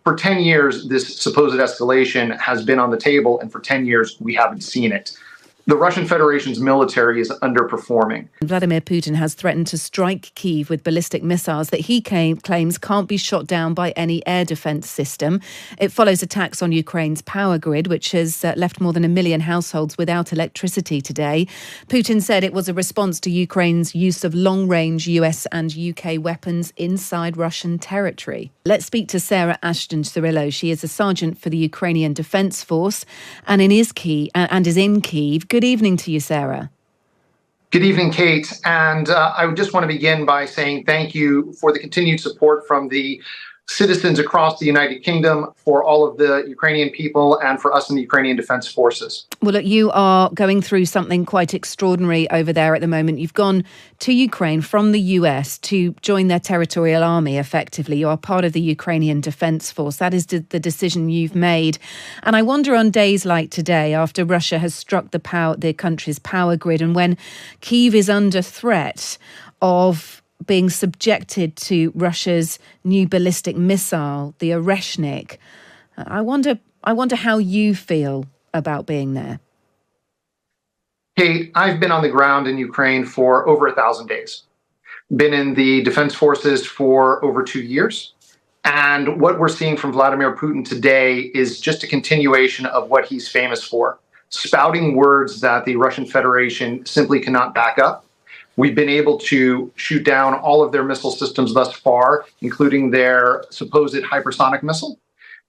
for 10 years, this supposed escalation has been on the table, and for 10 years, we haven't seen it. The Russian Federation's military is underperforming. Vladimir Putin has threatened to strike Kyiv with ballistic missiles that he claims can't be shot down by any air defence system. It follows attacks on Ukraine's power grid, which has left more than 1 million households without electricity today. Putin said it was a response to Ukraine's use of long-range US and UK weapons inside Russian territory. Let's speak to Sarah Ashton Cirillo. She is a sergeant for the Ukrainian Defence Force and is in Kyiv. Good evening to you, Sarah. Good evening, Kate. And I just want to begin by saying thank you for the continued support from the citizens across the United Kingdom, for all of the Ukrainian people, and for us in the Ukrainian Defence Forces. Well, look, you are going through something quite extraordinary over there at the moment. You've gone to Ukraine from the US to join their territorial army, effectively. You are part of the Ukrainian Defence Force. That is the decision you've made. And I wonder, on days like today, after Russia has struck the country's power grid, and when Kyiv is under threat of being subjected to Russia's new ballistic missile, the Oreshnik, I wonder how you feel about being there. Kate, I've been on the ground in Ukraine for over 1,000 days. Been in the Defense Forces for over 2 years. And what we're seeing from Vladimir Putin today is just a continuation of what he's famous for, spouting words that the Russian Federation simply cannot back up. We've been able to shoot down all of their missile systems thus far, including their supposed hypersonic missile.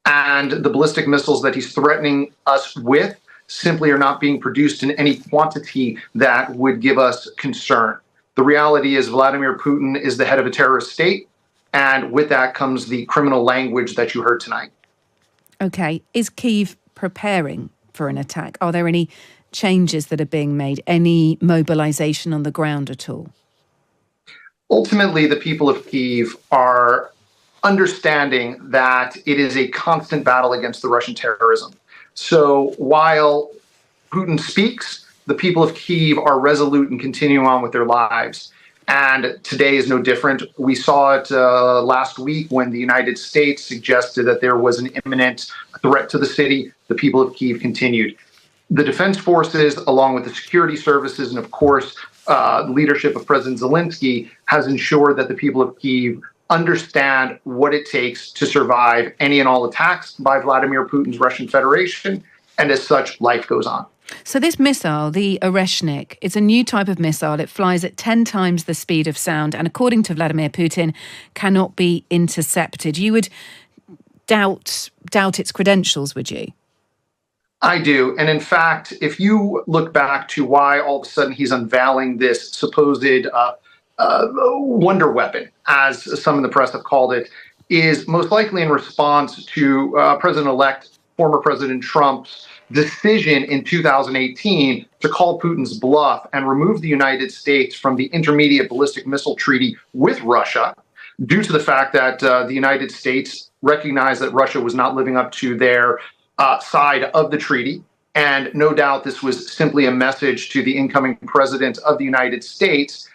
And the ballistic missiles that he's threatening us with simply are not being produced in any quantity that would give us concern. The reality is Vladimir Putin is the head of a terrorist state, and with that comes the criminal language that you heard tonight. Okay. Is Kyiv preparing for an attack? Are there any changes that are being made? Any mobilization on the ground at all? Ultimately, the people of Kyiv are understanding that it is a constant battle against the Russian terrorism. So while Putin speaks, the people of Kyiv are resolute in continuing on with their lives. And today is no different. We saw it last week when the United States suggested that there was an imminent threat to the city. The people of Kyiv continued. The Defense Forces, along with the security services, and of course, the leadership of President Zelensky, has ensured that the people of Kyiv understand what it takes to survive any and all attacks by Vladimir Putin's Russian Federation, and as such, life goes on. So this missile, the Oreshnik, it's a new type of missile. It flies at 10 times the speed of sound, and according to Vladimir Putin, cannot be intercepted. You would doubt its credentials, would you? I do. And in fact, if you look back to why all of a sudden he's unveiling this supposed wonder weapon, as some in the press have called it, is most likely in response to President-elect former President Trump's decision in 2018 to call Putin's bluff and remove the United States from the Intermediate Ballistic Missile Treaty with Russia, due to the fact that the United States recognized that Russia was not living up to their side of the treaty. And no doubt this was simply a message to the incoming president of the United States,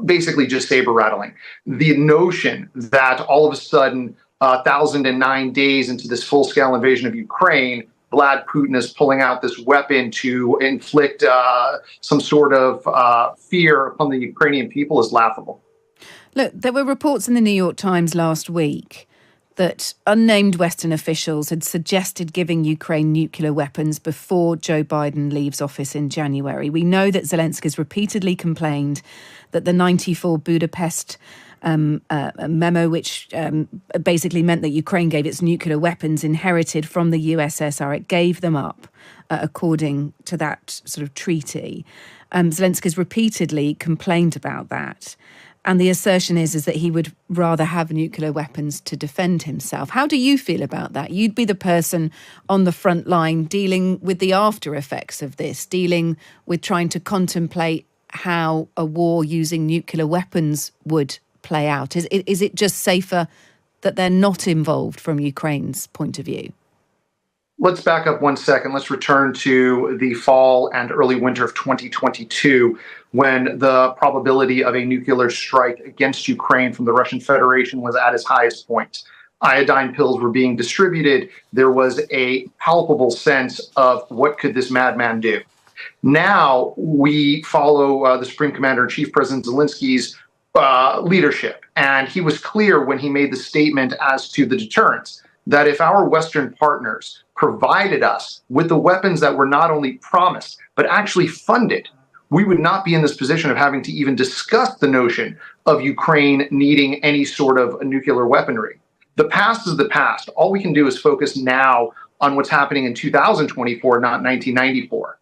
basically just saber rattling. The notion that all of a sudden, 1,009 days into this full-scale invasion of Ukraine, Vlad Putin is pulling out this weapon to inflict some sort of fear upon the Ukrainian people is laughable. Look, there were reports in the New York Times last week that unnamed Western officials had suggested giving Ukraine nuclear weapons before Joe Biden leaves office in January. We know that Zelensky has repeatedly complained that the 94 Budapest memo, which basically meant that Ukraine gave its nuclear weapons inherited from the USSR, it gave them up according to that sort of treaty. Zelensky has repeatedly complained about that. And the assertion is that he would rather have nuclear weapons to defend himself. How do you feel about that? You'd be the person on the front line dealing with the after effects of this, dealing with trying to contemplate how a war using nuclear weapons would play out. Is it just safer that they're not involved from Ukraine's point of view? Let's back up 1 second. Let's return to the fall and early winter of 2022, when the probability of a nuclear strike against Ukraine from the Russian Federation was at its highest point. iodine pills were being distributed, there was a palpable sense of what could this madman do. Now we follow the Supreme Commander-in-Chief, President Zelensky's leadership. And he was clear when he made the statement as to the deterrence that if our Western partners provided us with the weapons that were not only promised, but actually funded, we would not be in this position of having to even discuss the notion of Ukraine needing any sort of nuclear weaponry. The past is the past. All we can do is focus now on what's happening in 2024, not 1994.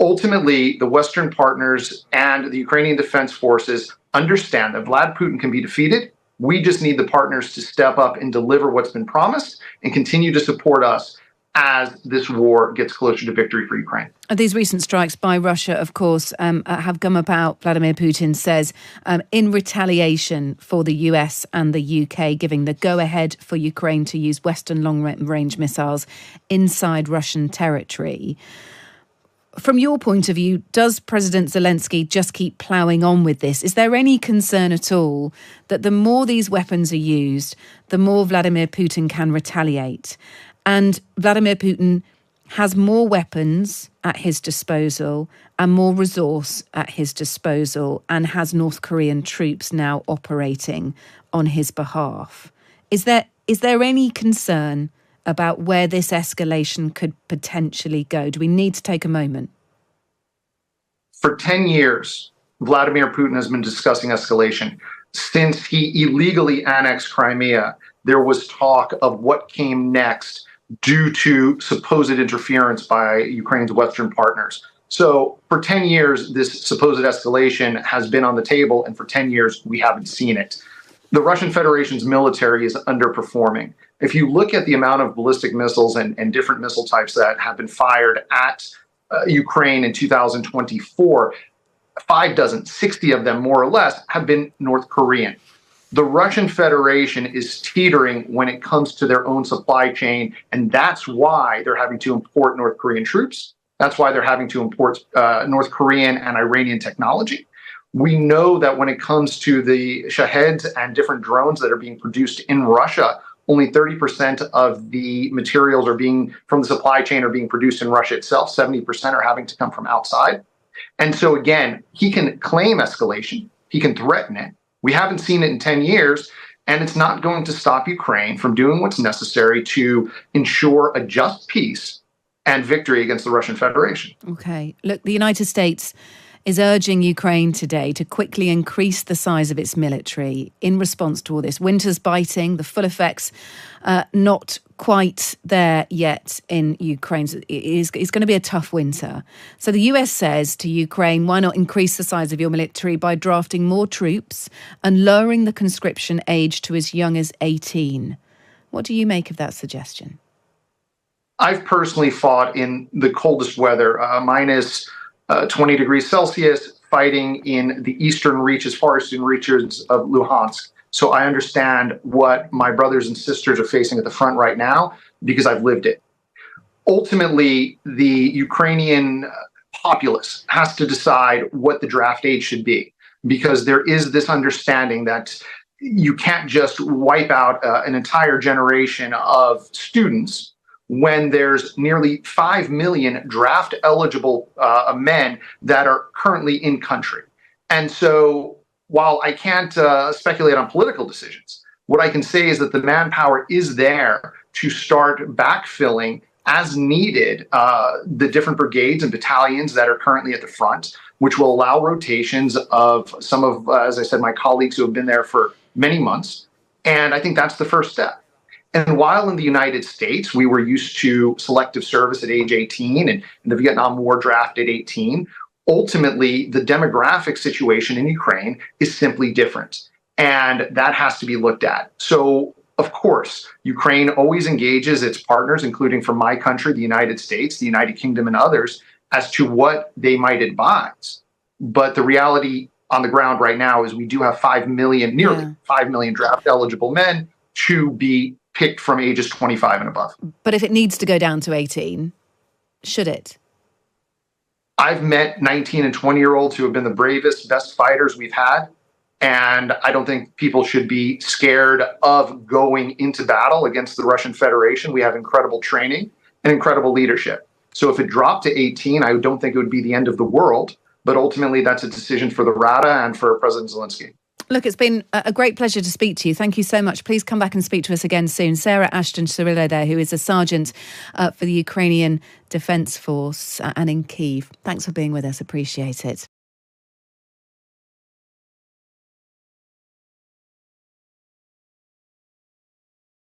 Ultimately, the Western partners and the Ukrainian Defense Forces understand that Vlad Putin can be defeated. We just need the partners to step up and deliver what's been promised and continue to support us as this war gets closer to victory for Ukraine. These recent strikes by Russia, of course, have come about, Vladimir Putin says, in retaliation for the US and the UK giving the go-ahead for Ukraine to use Western long-range missiles inside Russian territory. From your point of view, does President Zelensky just keep ploughing on with this? Is there any concern at all that the more these weapons are used, the more Vladimir Putin can retaliate? And Vladimir Putin has more weapons at his disposal and more resource at his disposal and has North Korean troops now operating on his behalf. Is there any concern about where this escalation could potentially go? Do we need to take a moment? For 10 years, Vladimir Putin has been discussing escalation. Since he illegally annexed Crimea, there was talk of what came next due to supposed interference by Ukraine's Western partners. So for 10 years, this supposed escalation has been on the table, and for 10 years, we haven't seen it. The Russian Federation's military is underperforming. If you look at the amount of ballistic missiles and different missile types that have been fired at Ukraine in 2024, 60 of them, more or less, have been North Korean. The Russian Federation is teetering when it comes to their own supply chain, and that's why they're having to import North Korean troops. That's why they're having to import North Korean and Iranian technology. We know that when it comes to the Shaheds and different drones that are being produced in Russia, only 30% of the materials from the supply chain are being produced in Russia itself. 70% are having to come from outside. And so again, he can claim escalation. He can threaten it. We haven't seen it in 10 years, and it's not going to stop Ukraine from doing what's necessary to ensure a just peace and victory against the Russian Federation. Okay. Look, the United States is urging Ukraine today to quickly increase the size of its military in response to all this. Winter's biting, the full effects not quite there yet in Ukraine. It's going to be a tough winter. So the US says to Ukraine, why not increase the size of your military by drafting more troops and lowering the conscription age to as young as 18? What do you make of that suggestion? I've personally fought in the coldest weather, minus 20 degrees Celsius, fighting in the eastern reaches of Luhansk. So I understand what my brothers and sisters are facing at the front right now because I've lived it. Ultimately, the Ukrainian populace has to decide what the draft age should be, because there is this understanding that you can't just wipe out an entire generation of students when there's nearly 5 million draft-eligible men that are currently in country. And so while I can't speculate on political decisions, what I can say is that the manpower is there to start backfilling as needed the different brigades and battalions that are currently at the front, which will allow rotations of some of, as I said, my colleagues who have been there for many months. And I think that's the first step. And while in the United States, we were used to selective service at age 18 and the Vietnam War draft at 18, ultimately, the demographic situation in Ukraine is simply different. And that has to be looked at. So, of course, Ukraine always engages its partners, including from my country, the United States, the United Kingdom, and others, as to what they might advise. But the reality on the ground right now is we do have 5 million, nearly 5 million draft-eligible men to be picked from ages 25 and above. But if it needs to go down to 18, should it? I've met 19 and 20-year-olds who have been the bravest, best fighters we've had. And I don't think people should be scared of going into battle against the Russian Federation. We have incredible training and incredible leadership. So if it dropped to 18, I don't think it would be the end of the world. But ultimately, that's a decision for the Rada and for President Zelensky. Look, it's been a great pleasure to speak to you. Thank you so much. Please come back and speak to us again soon. Sarah Ashton Cirillo there, who is a sergeant for the Ukrainian Defence Force and in Kyiv. Thanks for being with us. Appreciate it.